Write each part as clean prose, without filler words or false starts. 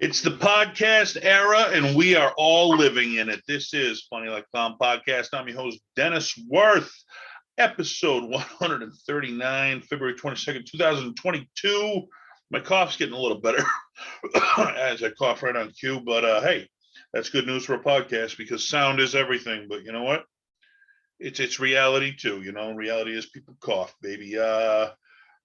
It's the podcast era, and we are all living in it. This is Funny Like Clown Podcast. I'm your host, Dennis Wirth, episode 139, February 22nd, 2022. My cough's getting a little better as I cough right on cue, but hey, that's good news for a podcast because sound is everything. But you know what? It's reality too. Reality is people cough, baby.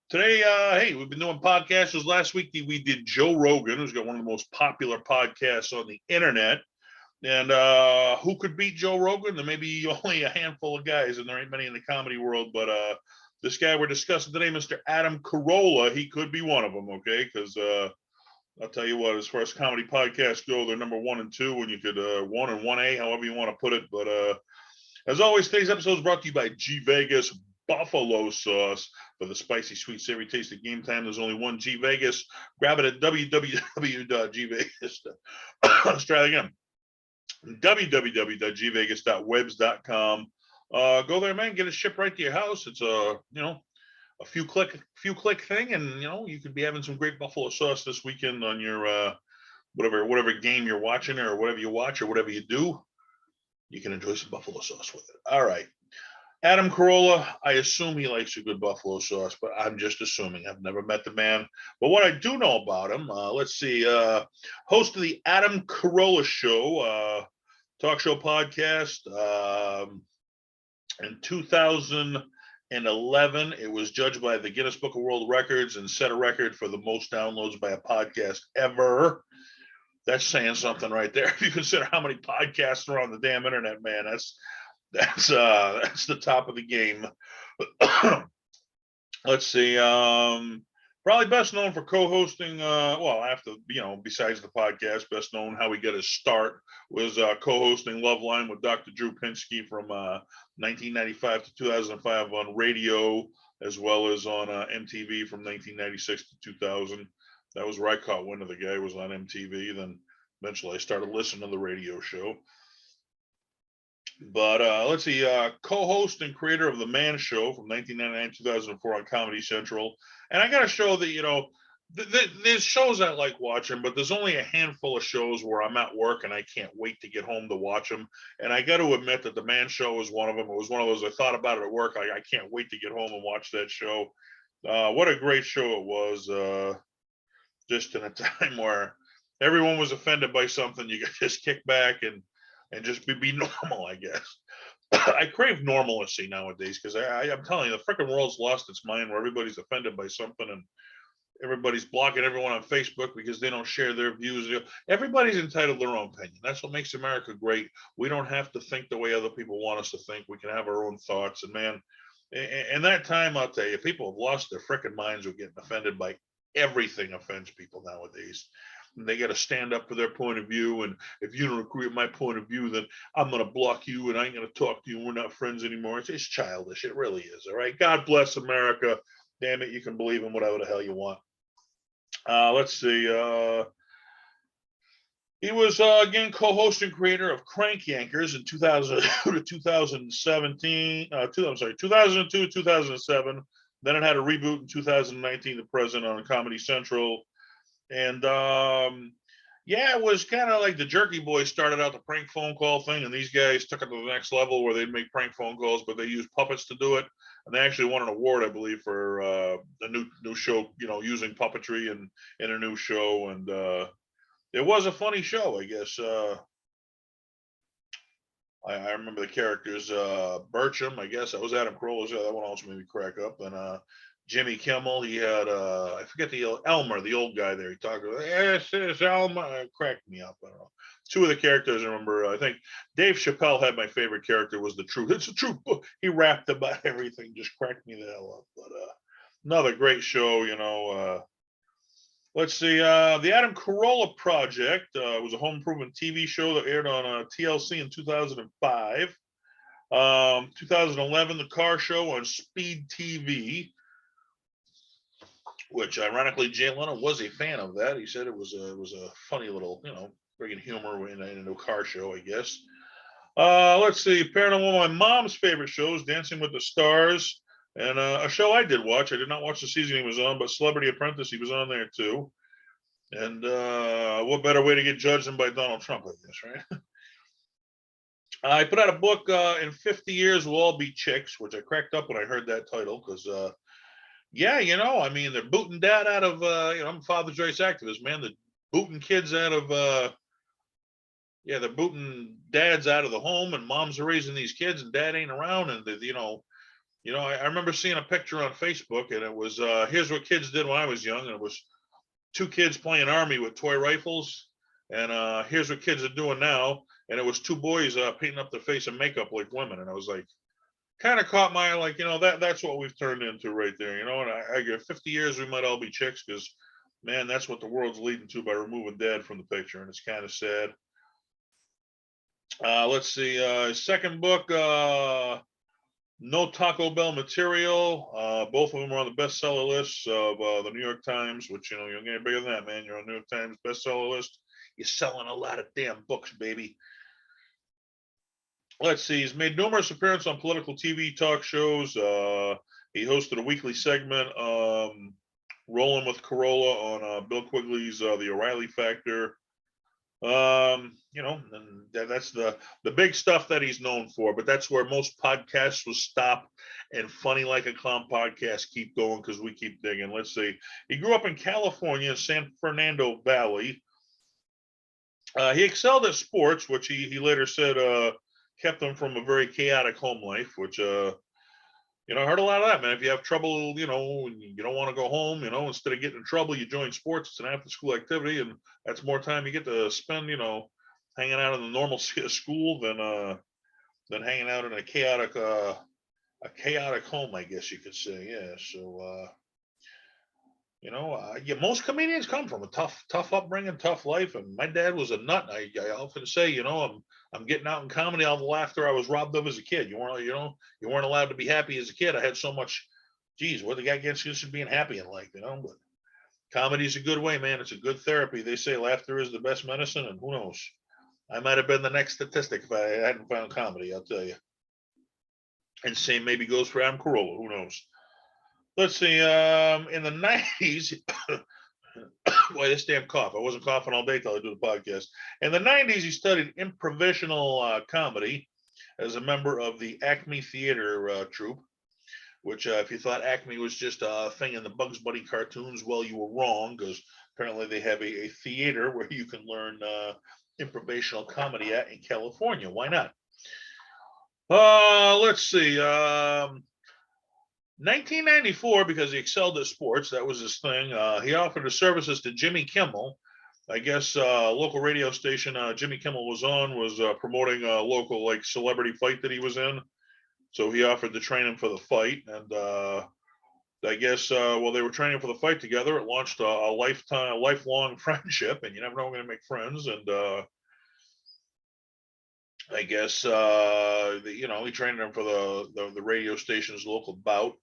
Today, hey, we've been doing podcasts. Last week we did Joe Rogan, who's got one of the most popular podcasts on the internet. And who could beat Joe Rogan? There may be only a handful of guys, and there ain't many in the comedy world. But this guy we're discussing today, Mr. Adam Carolla, he could be one of them, okay? Because I'll tell you what, as far as comedy podcasts go, they're number one and two, and you could one and 1A, however you want to put it. But as always, today's episode is brought to you by G Vegas Buffalo Sauce for the spicy, sweet, savory taste of game time. There's only one G Vegas. Grab it at www.gvegas. Let's try it again. www.gvegas.webs.com. Go there, man. Get it shipped right to your house. It's a few click thing, and you could be having some great buffalo sauce this weekend on your whatever game you're watching or whatever you watch or whatever you do. You can enjoy some buffalo sauce with it. All right. Adam Carolla, I assume he likes a good buffalo sauce, but I'm just assuming. I've never met the man. But what I do know about him, let's see, host of the Adam Carolla Show, talk show podcast. In 2011, it was judged by the Guinness Book of World Records and set a record for the most downloads by a podcast ever. That's saying something right there. If you consider how many podcasts are on the damn internet, man, that's the top of the game. Let's see. Probably best known for co-hosting. After besides the podcast, best known how he got his start was co-hosting Loveline with Dr. Drew Pinsky from 1995 to 2005 on radio, as well as on MTV from 1996 to 2000. That was where I caught wind of the guy. Was on MTV. Then eventually I started listening to the radio show. But let's see, co-host and creator of The Man Show from 1999 2004 on Comedy Central. And I got to show that, there's shows I like watching, but there's only a handful of shows where I'm at work and I can't wait to get home to watch them. And I got to admit that The Man Show was one of them. It was one of those I thought about it at work. I can't wait to get home and watch that show. What a great show it was. Just in a time where everyone was offended by something, you could just kick back and just be normal, I guess. I crave normalcy nowadays because I'm telling you, the freaking world's lost its mind where everybody's offended by something and everybody's blocking everyone on Facebook because they don't share their views. Everybody's entitled to their own opinion. That's what makes America great. We don't have to think the way other people want us to think. We can have our own thoughts. And man, in that time, I'll tell you, people have lost their freaking minds with getting offended by everything. Offends people nowadays. And they got to stand up for their point of view. And if you don't agree with my point of view, then I'm going to block you and I ain't going to talk to you. We're not friends anymore. It's childish. It really is. All right. God bless America. Damn it. You can believe in whatever the hell you want. Let's see. He was, again, co-host and creator of Crank Yankers in 2002 to 2017. 2002 to 2007. Then it had a reboot in 2019 to present on Comedy Central. And it was kind of like the Jerky Boys started out the prank phone call thing, and these guys took it to the next level where they'd make prank phone calls, but they used puppets to do it. And they actually won an award, I believe, for the new show, using puppetry in a new show. And it was a funny show, I guess. I remember the characters. Bertram, I guess that was Adam Carolla's. That one also made me crack up. And Jimmy Kimmel, he had I forget Elmer, the old guy there. He talked about, yes, Elmer. Cracked me up. I don't know. Two of the characters I remember. I think Dave Chappelle had my favorite character was the Truth. It's the Truth. He rapped about everything. Just cracked me the hell up. But another great show. Let's see. The Adam Carolla Project was a home improvement TV show that aired on TLC in 2005. 2011, The Car Show on Speed TV, which ironically Jay Leno was a fan of that. He said it was a funny little, bringing humor in a car show, I guess. Let's see. Paranormal, my mom's favorite shows, Dancing with the Stars, and a show I did watch. I did not watch the season he was on, but Celebrity Apprentice, he was on there too. And what better way to get judged than by Donald Trump, I guess, right? I put out a book, In 50 Years We'll All Be Chicks, which I cracked up when I heard that title because, yeah, I mean, they're booting dad out of, I'm a Father's Choice activist, man. They're booting kids out of, they're booting dads out of the home, and moms are raising these kids, and dad ain't around. And, I remember seeing a picture on Facebook, and it was, here's what kids did when I was young. And it was two kids playing army with toy rifles. And here's what kids are doing now. And it was two boys painting up their face and makeup like women. And I was like, kind of caught my eye, like, that's what we've turned into right there, and I get 50 years, we might all be chicks because, man, that's what the world's leading to by removing dad from the picture. And it's kind of sad. Let's see, second book, No Taco Bell Material. Both of them are on the bestseller list of the New York Times, which, you're getting bigger than that, man. You're on the New York Times bestseller list. You're selling a lot of damn books, baby. Let's see. He's made numerous appearances on political TV talk shows. He hosted a weekly segment, Rolling with Carolla, on Bill Quigley's The O'Reilly Factor. And that's the big stuff that he's known for. But that's where most podcasts will stop, and Funny Like a Clown podcast keep going because we keep digging. Let's see. He grew up in California, San Fernando Valley. He excelled at sports, which he later said kept him from a very chaotic home life, which I heard a lot of that, man. If you have trouble, and you don't want to go home, instead of getting in trouble, you join sports. It's an after school activity, and that's more time you get to spend, hanging out in the normal school than hanging out in a chaotic home, I guess you could say. Yeah. So most comedians come from a tough upbringing, tough life. And my dad was a nut. I often say, I'm getting out in comedy, all the laughter I was robbed of as a kid. You weren't allowed to be happy as a kid. I had so much, geez, what the guy gets used to being happy in life, but comedy's a good way, man. It's a good therapy. They say laughter is the best medicine, and who knows? I might have been the next statistic if I hadn't found comedy, I'll tell you. And same maybe goes for Adam Carolla, who knows? Let's see, in the 90s, boy, this damn cough. I wasn't coughing all day till I do the podcast. In the 90s, he studied improvisational comedy as a member of the Acme Theater troupe, which if you thought Acme was just a thing in the Bugs Bunny cartoons, well, you were wrong, because apparently they have a theater where you can learn improvisational comedy at in California. Why not? Let's see. 1994, because he excelled at sports, that was his thing. He offered his services to Jimmy Kimmel. I guess local radio station Jimmy Kimmel was on was promoting a local celebrity fight that he was in. So he offered to train him for the fight. And I guess while they were training for the fight together, it launched a lifelong friendship. And you never know when you're going to make friends. And I guess he trained him for the radio station's local bout.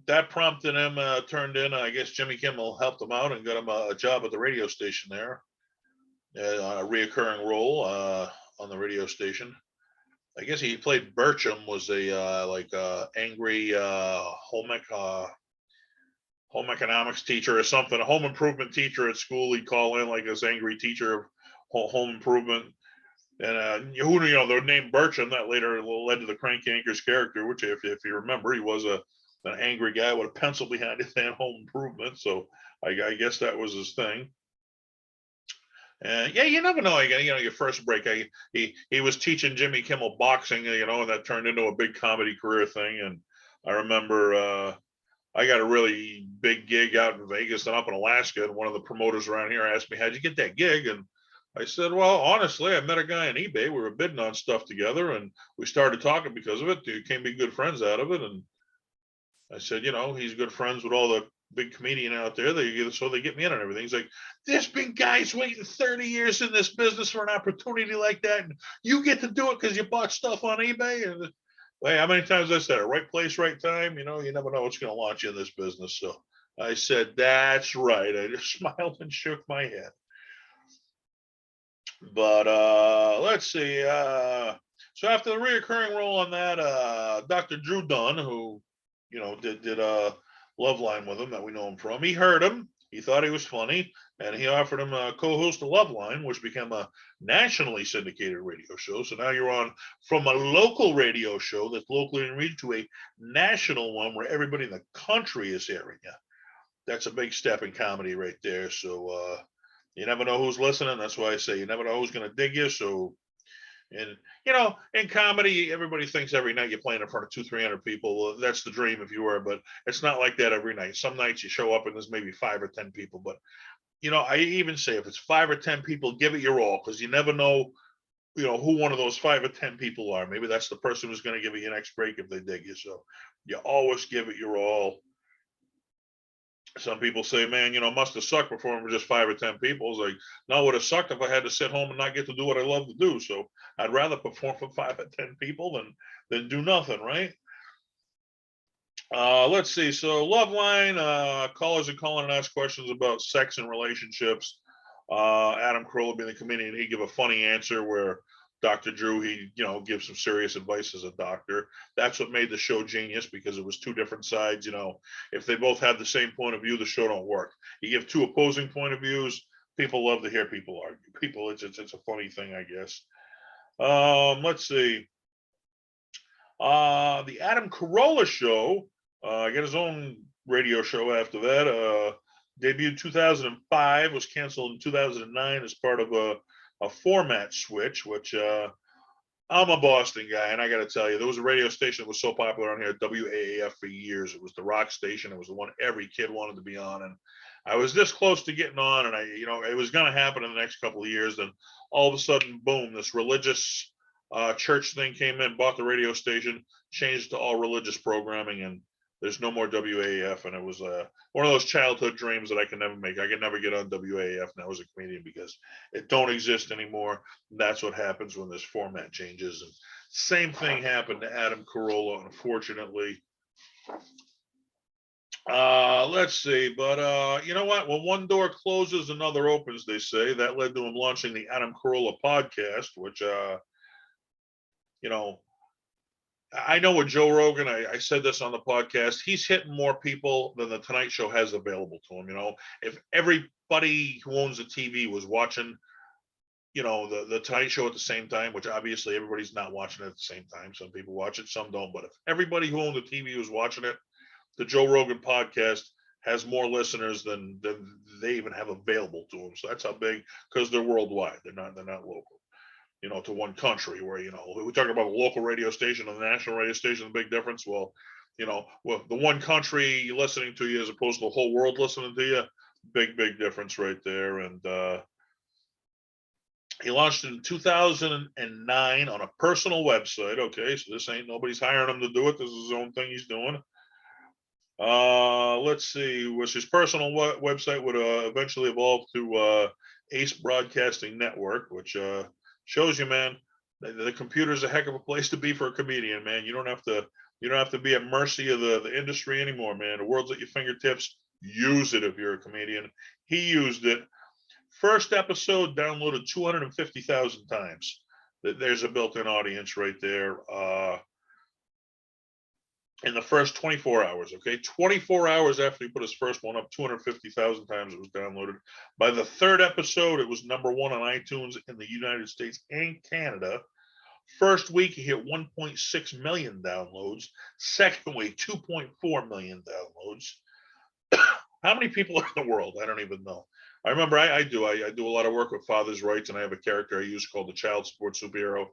That prompted him turned in. I guess Jimmy Kimmel helped him out and got him a job at the radio station there, a reoccurring role on the radio station. I guess he played Bertram, was a angry home economics teacher or something, a home improvement teacher at school. He'd call in like this angry teacher of home improvement. And the name Bertram that later led to the Crank Yankers character, which if you remember, he was an angry guy with a pencil behind his hand, home improvement. So I guess that was his thing. And yeah, you never know. Your first break, he was teaching Jimmy Kimmel boxing, and that turned into a big comedy career thing. And I remember I got a really big gig out in Vegas and up in Alaska, and one of the promoters around here asked me, "How'd you get that gig?" And I said, "Well, honestly, I met a guy on eBay. We were bidding on stuff together, and we started talking because of it. We came to be good friends out of it." And I said, he's good friends with all the big comedian out there. So they get me in and everything. He's like, "There's been guys waiting 30 years in this business for an opportunity like that, and you get to do it because you bought stuff on eBay." And well, how many times I said it? Right place, right time. You never know what's going to launch you in this business. So I said, "That's right." I just smiled and shook my head. But let's see. So after the reoccurring role on that, Dr. Drew Dunn, who did Loveline with him that we know him from. He heard him. He thought he was funny, and he offered him a co-host of Loveline, which became a nationally syndicated radio show. So now you're on from a local radio show that's locally in region to a national one where everybody in the country is hearing you. That's a big step in comedy right there. So you never know who's listening. That's why I say you never know who's going to dig you. So, and in comedy, everybody thinks every night you're playing in front of 200-300 people. Well, that's the dream if you were, but it's not like that every night. Some nights you show up and there's maybe 5 or 10 people. But I even say if it's 5 or 10 people, give it your all, because you never know, who one of those 5 or 10 people are. Maybe that's the person who's going to give you your next break if they dig you. So you always give it your all. Some people say, man, must have sucked performing for just 5 or 10 people. It's like, no, it would have sucked if I had to sit home and not get to do what I love to do. So I'd rather perform for 5 or 10 people than do nothing, right? Let's see. So Loveline, callers are calling and ask questions about sex and relationships. Adam Carolla, being the comedian, he'd give a funny answer where Dr. Drew, he gives some serious advice as a doctor. That's what made the show genius, because it was 2 different sides. If they both had the same point of view, the show don't work. You give 2 opposing point of views, people love to hear people argue. It's a funny thing, I guess. Let's see. The Adam Carolla show, got his own radio show after that. Debuted 2005, was canceled in 2009 as part of a format switch, which I'm a Boston guy, and I got to tell you, there was a radio station that was so popular on here, WAAF, for years. It was the rock station. It was the one every kid wanted to be on, and I was this close to getting on, and it was going to happen in the next couple of years. Then all of a sudden, boom, this religious church thing came in, bought the radio station, changed to all religious programming, and there's no more WAAF. And it was one of those childhood dreams that I can never make. I can never get on WAAF now as a comedian, because it don't exist anymore. And that's what happens when this format changes. And same thing happened to Adam Carolla, unfortunately. Let's see, but you know what? When one door closes, another opens, they say. That led to him launching the Adam Carolla podcast, which I know with Joe Rogan, I said this on the podcast, he's hitting more people than the Tonight Show has available to him. If everybody who owns a TV was watching, the Tonight Show at the same time, which obviously everybody's not watching it at the same time. Some people watch it, some don't. But if everybody who owned a TV was watching it, the Joe Rogan podcast has more listeners than they even have available to them. So that's how big, because they're worldwide. They're not local. To one country, where we talk about a local radio station and the national radio station, the big difference. Well, the one country listening to you as opposed to the whole world listening to you, big difference right there. And he launched in 2009 on a personal website. Okay, so this ain't, nobody's hiring him to do it. This is his own thing he's doing. Let's see, which his personal website would eventually evolve to Ace Broadcasting Network, which shows you, man, the computer's a heck of a place to be for a comedian, man. You don't have to be at mercy of the industry anymore, man. The world's at your fingertips. Use it if you're a comedian. He used it. First episode downloaded 250,000 times. There's a built-in audience right there. In the first 24 hours, okay? 24 hours after he put his first one up, 250,000 times it was downloaded. By the 3rd episode, it was #1 on iTunes in the United States and Canada. First week, he hit 1.6 million downloads. Second week, 2.4 million downloads. How many people are in the world? I don't even know. I remember I do a lot of work with fathers' rights, and I have a character I use called the child support superhero.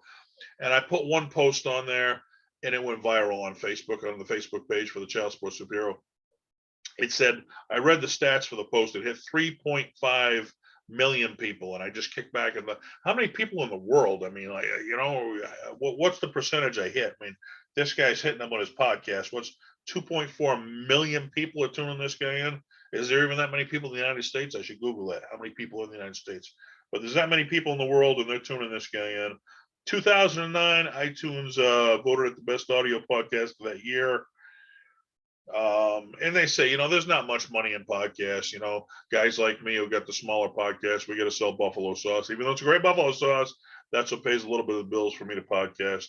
And I put one post on there, and it went viral on Facebook, on the Facebook page for the child support superhero. It said, I read the stats for the post. It hit 3.5 million people. And I just kicked back and how many people in the world? I mean, like, what's the percentage I hit? I mean, this guy's hitting them on his podcast. What's 2.4 million people are tuning this guy in? Is there even that many people in the United States? I should Google that. How many people in the United States? But there's that many people in the world, and they're tuning this guy in. 2009, iTunes voted it the best audio podcast of that year. And they say, there's not much money in podcasts. Guys like me who got the smaller podcasts, we got to sell buffalo sauce. Even though it's a great buffalo sauce, that's what pays a little bit of the bills for me to podcast.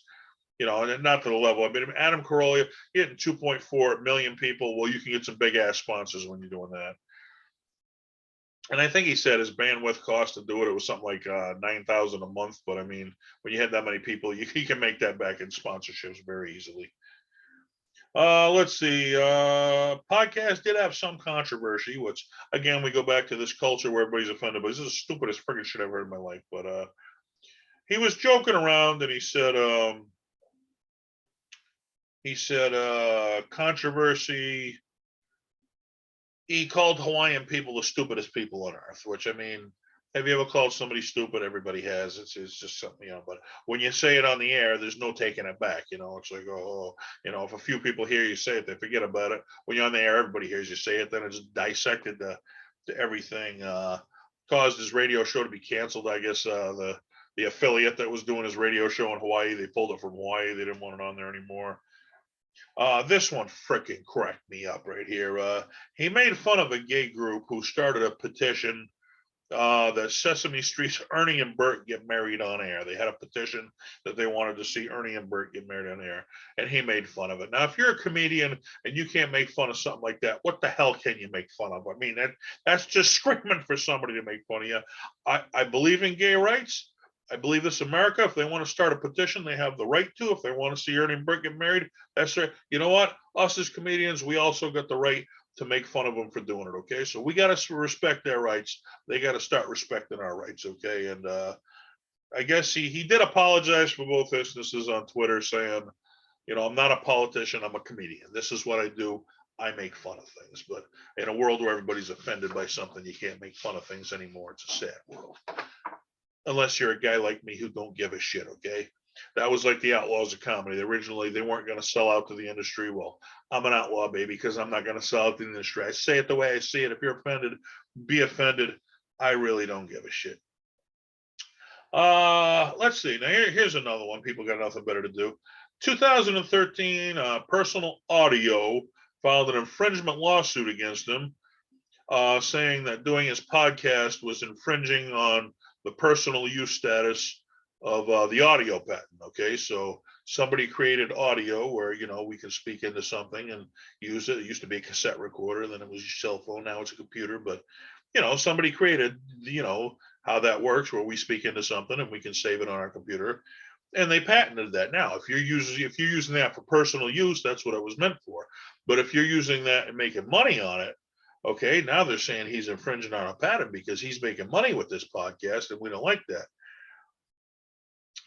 You know, not to the level. I mean, Adam Carolla getting 2.4 million people. Well, you can get some big ass sponsors when you're doing that. And I think he said his bandwidth cost to do it, it was something like 9,000 a month. But I mean, when you had that many people, you can make that back in sponsorships very easily. Let's see. Podcast did have some controversy, which again we go back to this culture where everybody's offended. But this is the stupidest friggin' shit I've heard in my life. But he was joking around and he said controversy. He called Hawaiian people the stupidest people on earth, which I mean, have you ever called somebody stupid? Everybody has. It's just something, you know, but when you say it on the air, there's no taking it back. You know, it's like, oh, you know, if a few people hear you say it, they forget about it. When you're on the air, everybody hears you say it, then it's dissected to everything. Caused his radio show to be canceled. I guess the affiliate that was doing his radio show in Hawaii, they pulled it from Hawaii. They didn't want it on there anymore. This one freaking cracked me up right here. He made fun of a gay group who started a petition that Sesame Street's Ernie and Bert get married on air. They had a petition that they wanted to see Ernie and Bert get married on air, and he made fun of it. Now, if you're a comedian and you can't make fun of something like that, what the hell can you make fun of? I mean, that's just screaming for somebody to make fun of you. I believe in gay rights. I believe this America. If they want to start a petition, they have the right to. If they want to see Ernie and Bert get married, that's right. You know what? Us as comedians, we also got the right to make fun of them for doing it. Okay, so we got to respect their rights. They got to start respecting our rights. Okay, and I guess he did apologize for both instances on Twitter, saying, you know, I'm not a politician. I'm a comedian. This is what I do. I make fun of things. But in a world where everybody's offended by something, you can't make fun of things anymore. It's a sad world. Unless you're a guy like me who don't give a shit, okay? That was like the Outlaws of Comedy. Originally, they weren't going to sell out to the industry. Well, I'm an outlaw, baby, because I'm not going to sell out to the industry. I say it the way I see it. If you're offended, be offended. I really don't give a shit. Let's see. Now, here's another one. People got nothing better to do. 2013, Personal Audio filed an infringement lawsuit against him, saying that doing his podcast was infringing on the personal use status of the audio patent. Okay, so somebody created audio where, you know, we can speak into something and use it. It used to be a cassette recorder, then it was your cell phone, now it's a computer. But you know, somebody created, you know, how that works, where we speak into something and we can save it on our computer. And they patented that. Now, if you're using that for personal use, that's what it was meant for. But if you're using that and making money on it, okay, now they're saying he's infringing on a patent because he's making money with this podcast, and we don't like that.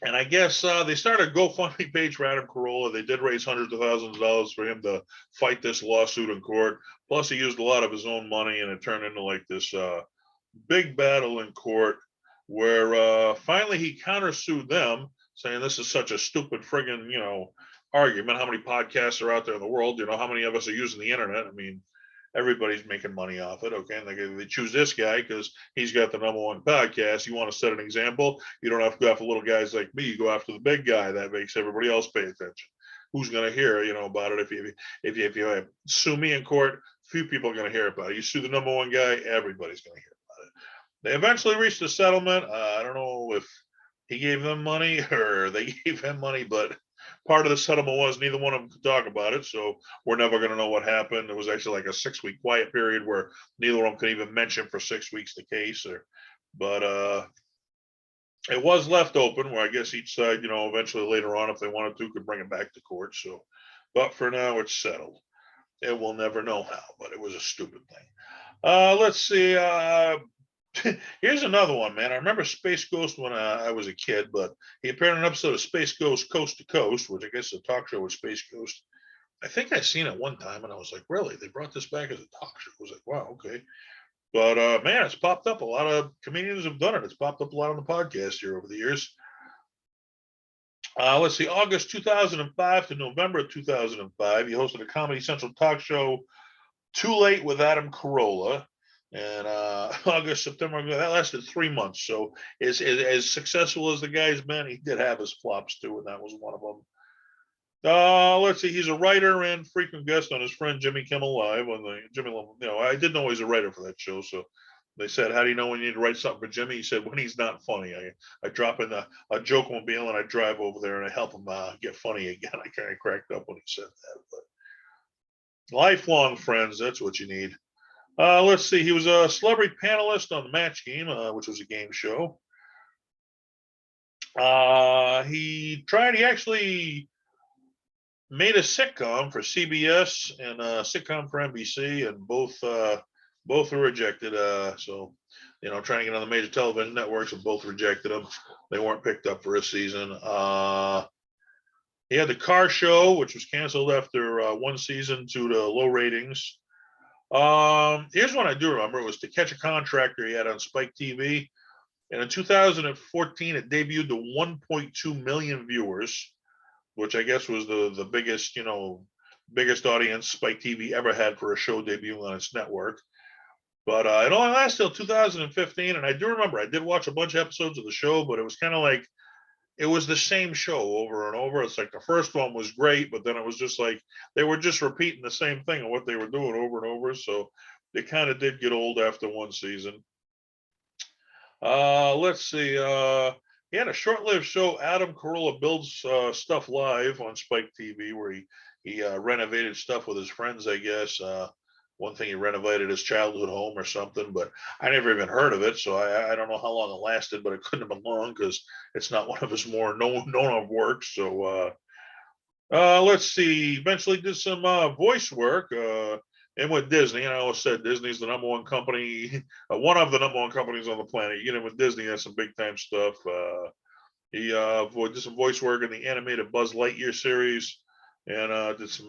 And I guess they started a GoFundMe page for Adam Carolla. They did raise hundreds of thousands of dollars for him to fight this lawsuit in court. Plus, he used a lot of his own money, and it turned into like this big battle in court where finally he countersued them, saying this is such a stupid friggin', you know, argument. How many podcasts are out there in the world? You know, how many of us are using the internet? I mean, everybody's making money off it. Okay, and they choose this guy because he's got the #1 podcast. You want to set an example? You don't have to go after little guys like me. You go after the big guy that makes everybody else pay attention. Who's going to hear, you know, about it? If you sue me in court, few people are going to hear about it. You sue the #1 guy, everybody's going to hear about it. They eventually reached a settlement. I don't know if he gave them money or they gave him money, but part of the settlement was neither one of them could talk about it. So we're never going to know what happened. It was actually like a 6-week quiet period where neither of them could even mention for 6 weeks the case. But it was left open where I guess each side, you know, eventually later on, if they wanted to, could bring it back to court. So, but for now, it's settled. And we'll never know how, but it was a stupid thing. Let's see. Here's another one, man. I remember Space Ghost when I was a kid, but he appeared in an episode of Space Ghost Coast to Coast, which I guess is a talk show with Space Ghost. I think I seen it one time and I was like, really? They brought this back as a talk show. I was like, wow, okay. But man, it's popped up. A lot of comedians have done it. It's popped up a lot on the podcast here over the years. Let's see, August 2005 to November 2005, he hosted a Comedy Central talk show, Too Late with Adam Carolla. And August, September, that lasted 3 months. So as successful as the guy's been, he did have his flops too, and that was one of them. Let's see, he's a writer and frequent guest on his friend Jimmy Kimmel Live on the Jimmy. You know, I didn't know he's a writer for that show, so They said, "How do you know when you need to write something for Jimmy?" He said, "When he's not funny. I drop in a joke mobile and I drive over there and I help him get funny again." I kind of cracked up when he said that. But lifelong friends, that's what you need. Let's see. He was a celebrity panelist on the Match Game, which was a game show. He actually made a sitcom for CBS and a sitcom for NBC, and both were rejected. So, trying to get on the major television networks, and both rejected him. They weren't picked up for a season. He had the Car Show, which was canceled after one season due to low ratings. Here's one I do remember. It was To Catch a Contractor he had on Spike TV. And in 2014, it debuted to 1.2 million viewers, which I guess was the biggest, biggest audience Spike TV ever had for a show debuting on its network. But it only lasted till 2015. And I do remember I did watch a bunch of episodes of the show, but it was kind of like, it was the same show over and over. It's like the first one was great, but then it was just like they were just repeating the same thing and what they were doing over and over. So it kind of did get old after one season. Let's see. He had a short-lived show, Adam Carolla Builds Stuff Live on Spike TV, where he renovated stuff with his friends, I guess. One thing, he renovated his childhood home or something, but I never even heard of it, so I don't know how long it lasted, but it couldn't have been long because it's not one of his more known of works. So let's see. Eventually did some voice work. And with Disney, and I always said Disney's the number one company, one of the number one companies on the planet. You get in with Disney, that's some big time stuff. He did some voice work in the animated Buzz Lightyear series, and did some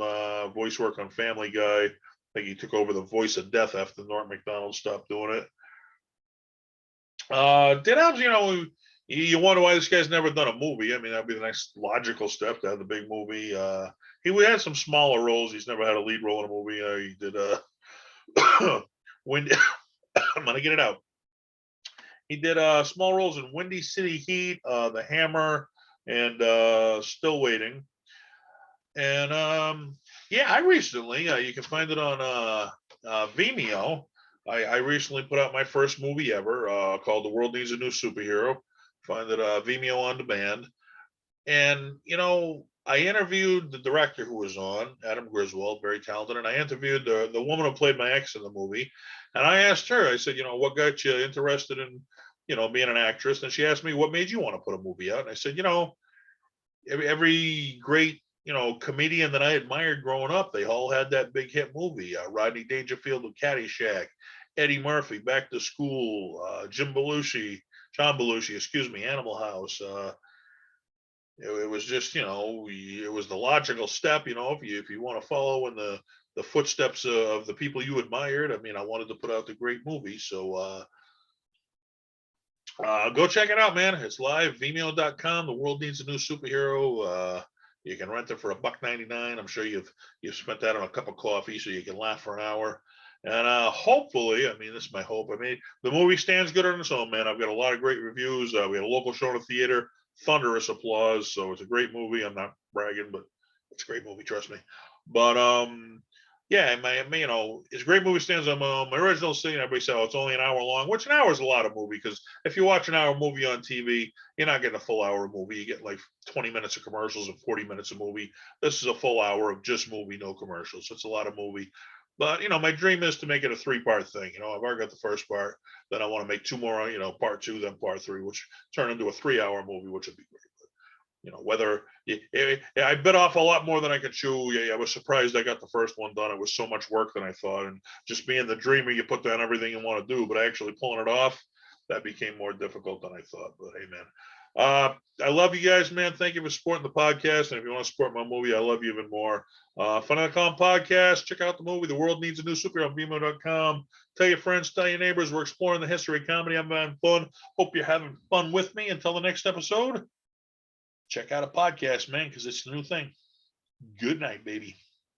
voice work on Family Guy. I think he took over the voice of Death after Norm Macdonald stopped doing it. Dennis, you wonder why this guy's never done a movie. I mean, that'd be the next logical step to have the big movie. He had some smaller roles. He's never had a lead role in a movie. He did Windy. I'm gonna get it out. He did small roles in Windy City Heat, The Hammer, and Still Waiting. And I recently, you can find it on Vimeo. I recently put out my first movie ever called The World Needs a New Superhero. Find it Vimeo on demand. And, I interviewed the director who was on, Adam Griswold, very talented. And I interviewed the woman who played my ex in the movie. And I asked her, I said, what got you interested in, being an actress? And she asked me, what made you want to put a movie out? And I said, every great, comedian that I admired growing up, they all had that big hit movie. Rodney Dangerfield with Caddyshack, Eddie Murphy, Back to School, John Belushi, Animal House. It was just, it was the logical step, if you want to follow in the footsteps of the people you admired. I mean, I wanted to put out the great movie. So go check it out, man. It's live, Vimeo.com. The World Needs a New Superhero. You can rent it for $1.99. I'm sure you've spent that on a cup of coffee, so you can laugh for an hour. And hopefully, I mean, this is my hope. I mean, the movie stands good on its own, man. I've got a lot of great reviews. We had a local show in the theater, thunderous applause. So it's a great movie. I'm not bragging, but it's a great movie, trust me. But it's a great movie, stands on my original scene. Everybody said, it's only an hour long, which an hour is a lot of movie, because if you watch an hour movie on TV, you're not getting a full hour movie. You get like 20 minutes of commercials and 40 minutes of movie. This is a full hour of just movie, no commercials. So it's a lot of movie. But, my dream is to make it a 3-part thing. I've already got the first part. Then I want to make 2 more, part 2, then part 3, which turn into a 3-hour movie, which would be great. Whether I bit off a lot more than I could chew. Yeah, I was surprised I got the first one done. It was so much work than I thought. And just being the dreamer, you put down everything you want to do, but actually pulling it off, that became more difficult than I thought. But hey, man, I love you guys, man. Thank you for supporting the podcast. And if you want to support my movie, I love you even more. Fun.com podcast. Check out the movie, The World Needs a New Superhero, on Vimeo.com. Tell your friends, tell your neighbors. We're exploring the history of comedy. I'm having fun. Hope you're having fun with me. Until the next episode, check out a podcast, man, because it's the new thing. Good night, baby.